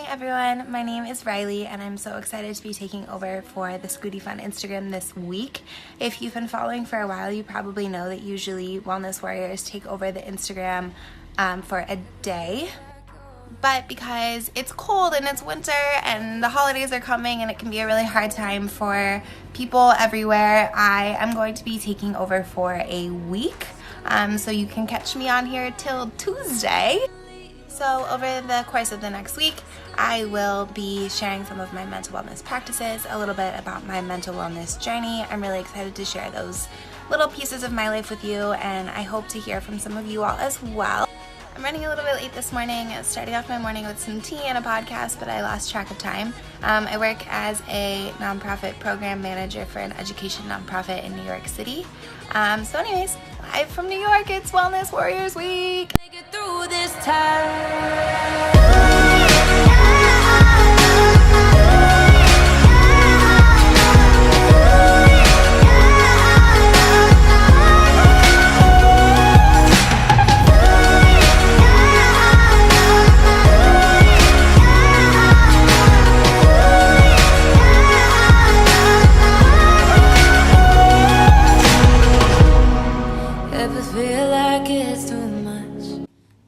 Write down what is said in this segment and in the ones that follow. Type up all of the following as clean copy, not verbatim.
everyone, my name is Riley and I'm so excited to be taking over for the Scooty Fun Instagram this week. If you've been following for a while, you probably know that usually Wellness Warriors take over the Instagram for a day. But because it's cold and it's winter and the holidays are coming and it can be a really hard time for people everywhere, I am going to be taking over for a week. So you can catch me on here till Tuesday. So over the course of the next week, I will be sharing some of my mental wellness practices, a little bit about my mental wellness journey. I'm really excited to share those little pieces of my life with you, and I hope to hear from some of you all as well. I'm running a little bit late this morning. I started off my morning with some tea and a podcast, but I lost track of time. I work as a nonprofit program manager for an education nonprofit in New York City. So anyways, live from New York, it's Wellness Warriors Week. Make it through this time.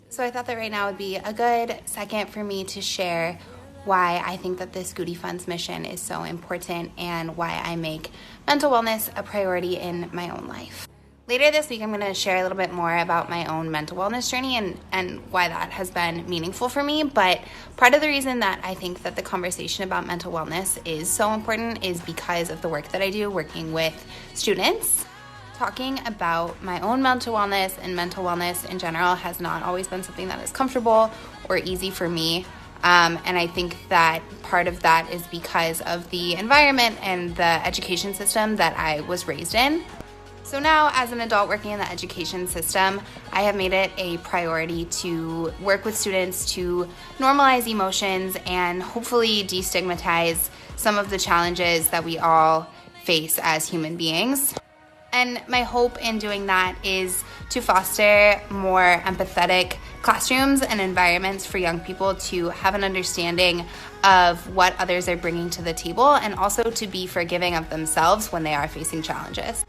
So I thought that right now would be a good second for me to share why I think that the Scooty Fun's mission is so important and why I make mental wellness a priority in my own life. Later this week, I'm going to share a little bit more about my own mental wellness journey and why that has been meaningful for me. But part of the reason that I think that the conversation about mental wellness is so important is because of the work that I do working with students. Talking about my own mental wellness and mental wellness in general has not always been something that is comfortable or easy for me. And I think that part of that is because of the environment and the education system that I was raised in. So now, as an adult working in the education system, I have made it a priority to work with students to normalize emotions and hopefully destigmatize some of the challenges that we all face as human beings. And my hope in doing that is to foster more empathetic classrooms and environments for young people to have an understanding of what others are bringing to the table and also to be forgiving of themselves when they are facing challenges.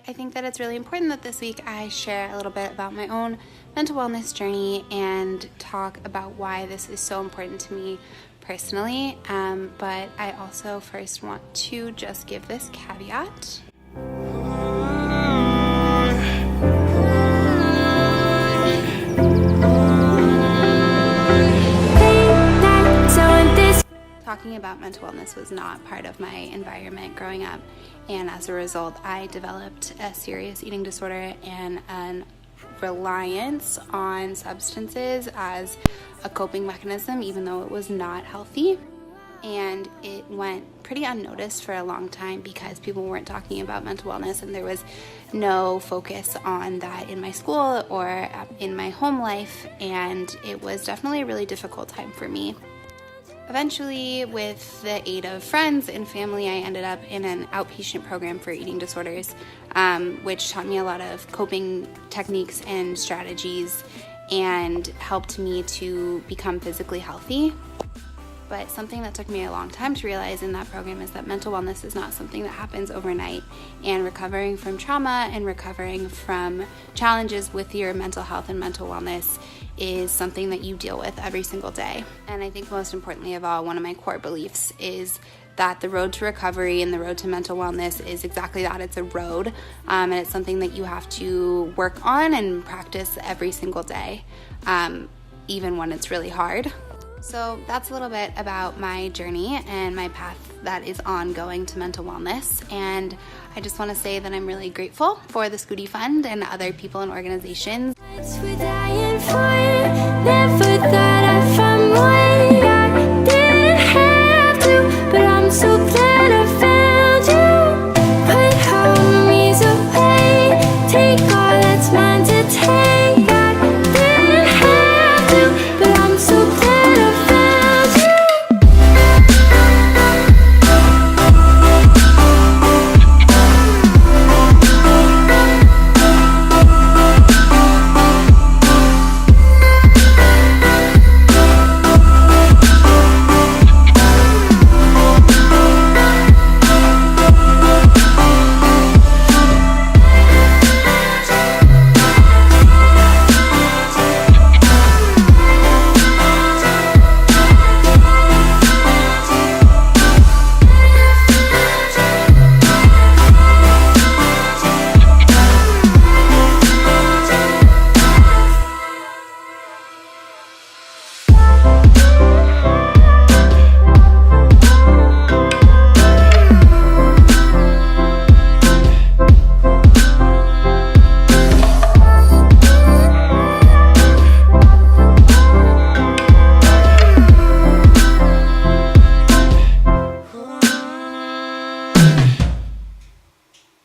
I think that it's really important that this week I share a little bit about my own mental wellness journey and talk about why this is so important to me personally. But I also first want to just give this caveat. Talking about mental wellness was not part of my environment growing up, and as a result, I developed a serious eating disorder and a reliance on substances as a coping mechanism, even though it was not healthy. And it went pretty unnoticed for a long time because people weren't talking about mental wellness, and there was no focus on that in my school or in my home life, and it was definitely a really difficult time for me. Eventually, with the aid of friends and family, I ended up in an outpatient program for eating disorders, which taught me a lot of coping techniques and strategies and helped me to become physically healthy. but something that took me a long time to realize in that program is that mental wellness is not something that happens overnight, and recovering from trauma and recovering from challenges with your mental health and mental wellness is something that you deal with every single day. And I think most importantly of all, one of my core beliefs is that the road to recovery and the road to mental wellness is exactly that. It's a road, and it's something that you have to work on and practice every single day, even when it's really hard. So that's a little bit about my journey and my path that is ongoing to mental wellness. And I just want to say that I'm really grateful for the Scooty Fund and other people and organizations. Never thought I'd find one.